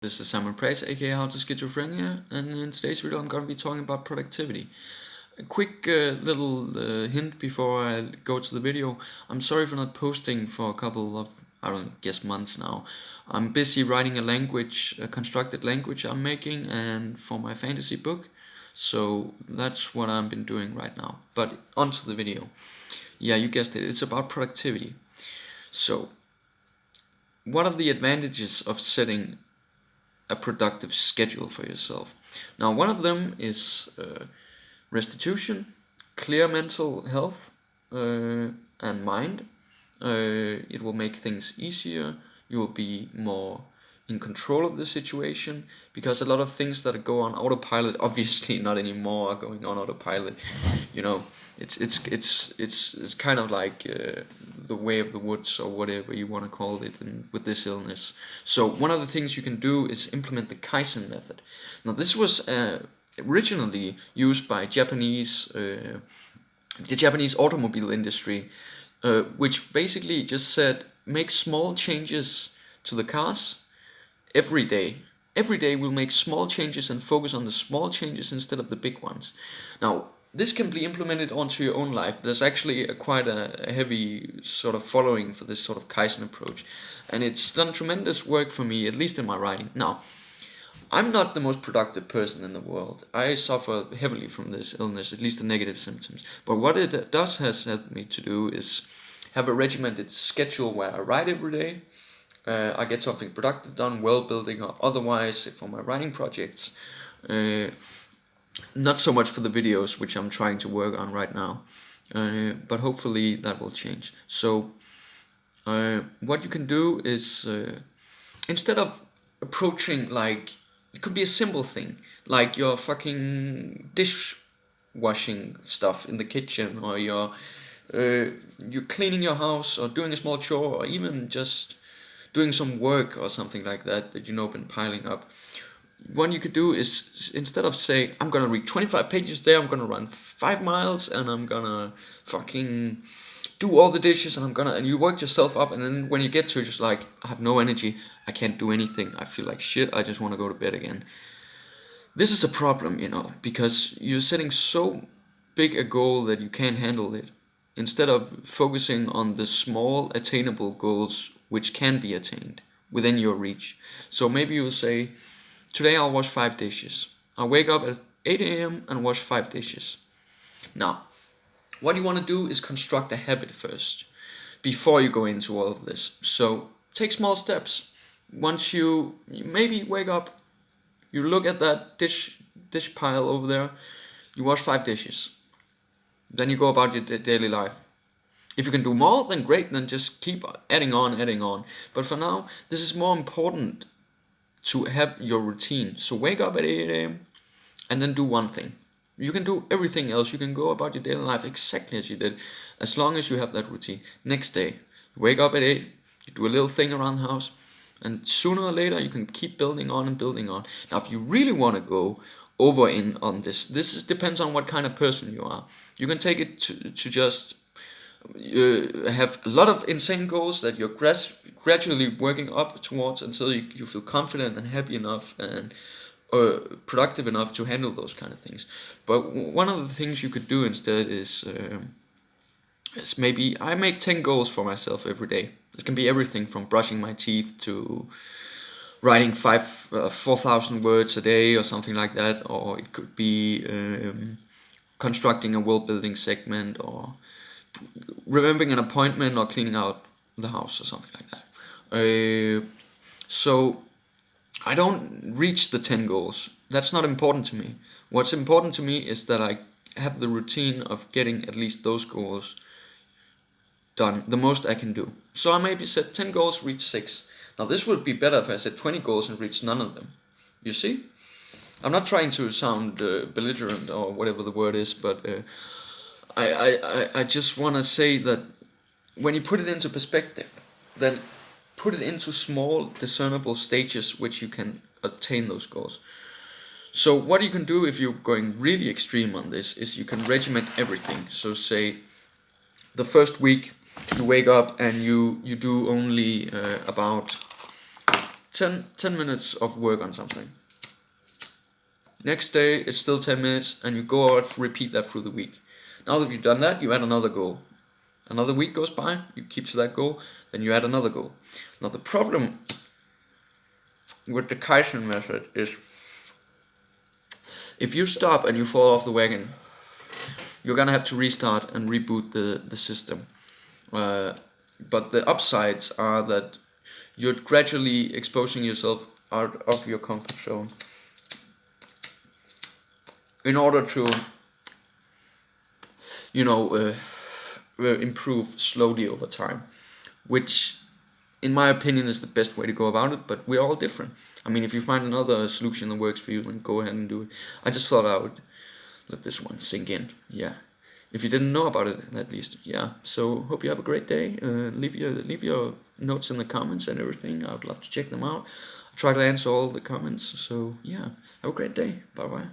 This is Simon Price, aka How to Schizophrenia, and in today's video I'm going to be talking about productivity. A quick little hint before I go to the video. I'm sorry for not posting for a couple of, I don't guess, months now. I'm busy writing a constructed language I'm making, and for my fantasy book. So that's what I've been doing right now. But onto the video. Yeah, you guessed it, it's about productivity. So, what are the advantages of setting a productive schedule for yourself? Now, one of them is restitution, clear mental health and mind. It will make things easier. You will be more in control of the situation, because a lot of things that go on autopilot, obviously not anymore, are going on autopilot. You know, it's kind of like the way of the woods, or whatever you want to call it, with this illness. So one of the things you can do is implement the Kaizen method. Now, this was originally used by the Japanese automobile industry, which basically just said, make small changes to the cars every day. Every day we'll make small changes and focus on the small changes instead of the big ones. Now, this can be implemented onto your own life. There's actually quite a heavy sort of following for this sort of Kaizen approach, and it's done tremendous work for me, at least in my writing. Now, I'm not the most productive person in the world. I suffer heavily from this illness, at least the negative symptoms. But what it has helped me to do is have a regimented schedule where I write every day. I get something productive done, well building up. Otherwise, for my writing projects, not so much for the videos, which I'm trying to work on right now. But hopefully that will change. So what you can do is, instead of approaching, like, it could be a simple thing, like your fucking dishwashing stuff in the kitchen, or you're cleaning your house, or doing a small chore, or even just doing some work or something like that been piling up. What you could do is, instead of saying, I'm gonna read 25 pages there, I'm gonna run 5 miles, and I'm gonna fucking do all the dishes, and you work yourself up, and then when you get to it, just like, I have no energy, I can't do anything, I feel like shit, I just want to go to bed again. This is a problem, because you're setting so big a goal that you can't handle it, instead of focusing on the small attainable goals which can be attained within your reach. So maybe you'll say, today I'll wash 5 dishes. I'll wake up at 8 a.m. and wash 5 dishes. Now, what you want to do is construct a habit first, before you go into all of this. So take small steps. Once you maybe wake up, you look at that dish pile over there, you wash 5 dishes. Then you go about your daily life. If you can do more, then great, then just keep adding on. But for now, this is more important, to have your routine. So wake up at 8 a.m. and then do one thing. You can do everything else. You can go about your daily life exactly as you did, as long as you have that routine. Next day, you wake up at 8, you do a little thing around the house, and sooner or later you can keep building on. Now, if you really want to go over in on this depends on what kind of person you are. You can take it to just have a lot of insane goals that you're gradually working up towards, until you feel confident and happy enough and productive enough to handle those kind of things. But one of the things you could do instead is maybe I make 10 goals for myself every day. This can be everything from brushing my teeth to writing 4,000 words a day or something like that, or it could be constructing a world building segment, or remembering an appointment, or cleaning out the house, or something like that. So I don't reach the 10 goals. That's not important to me. What's important to me is that I have the routine of getting at least those goals done, the most I can do. So I maybe set 10 goals, reach 6. Now, this would be better if I set 20 goals and reach none of them. You see? I'm not trying to sound belligerent, or whatever the word is, but I just want to say that when you put it into perspective, then put it into small, discernible stages which you can obtain those goals. So what you can do, if you're going really extreme on this, is you can regiment everything. So say the first week you wake up and you do only about 10 minutes of work on something. Next day it's still 10 minutes, and you go out, repeat that through the week. Now that you've done that, you add another goal. Another week goes by, you keep to that goal, then you add another goal. Now the problem with the Kaizen method is, if you stop and you fall off the wagon, you're gonna have to restart and reboot the system. But the upsides are that you're gradually exposing yourself out of your comfort zone in order to, improve slowly over time, which in my opinion is the best way to go about it, but we're all different. I mean, if you find another solution that works for you, then go ahead and do it. I just thought I would let this one sink in. Yeah, if you didn't know about it, at least. Yeah, so hope you have a great day. Leave your notes in the comments and everything. I would love to check them out. I try to answer all the comments. So yeah, have a great day. Bye bye.